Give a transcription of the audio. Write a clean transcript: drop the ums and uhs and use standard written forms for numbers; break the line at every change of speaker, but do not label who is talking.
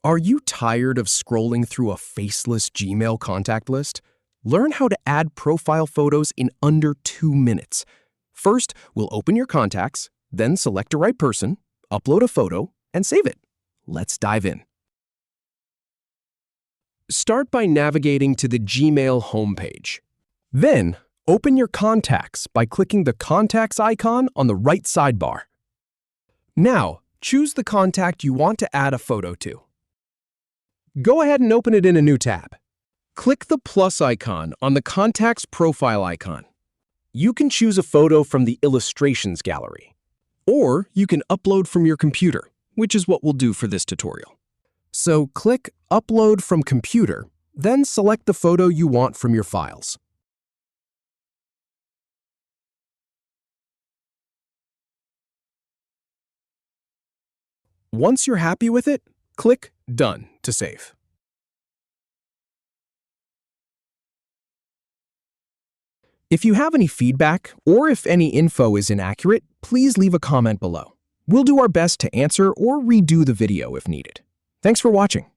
Are you tired of scrolling through a faceless Gmail contact list? Learn how to add profile photos in under 2 minutes. First, we'll open your contacts, then select a right person, upload a photo, and save it. Let's dive in. Start by navigating to the Gmail homepage. Then, open your contacts by clicking the Contacts icon on the right sidebar. Now, choose the contact you want to add a photo to. Go ahead and open it in a new tab. Click the plus icon on the Contacts profile icon. You can choose a photo from the Illustrations gallery, or you can upload from your computer, which is what we'll do for this tutorial. So click Upload from Computer, then select the photo you want from your files. Once you're happy with it, click Done to save. If you have any feedback or if any info is inaccurate, please leave a comment below. We'll do our best to answer or redo the video if needed. Thanks for watching.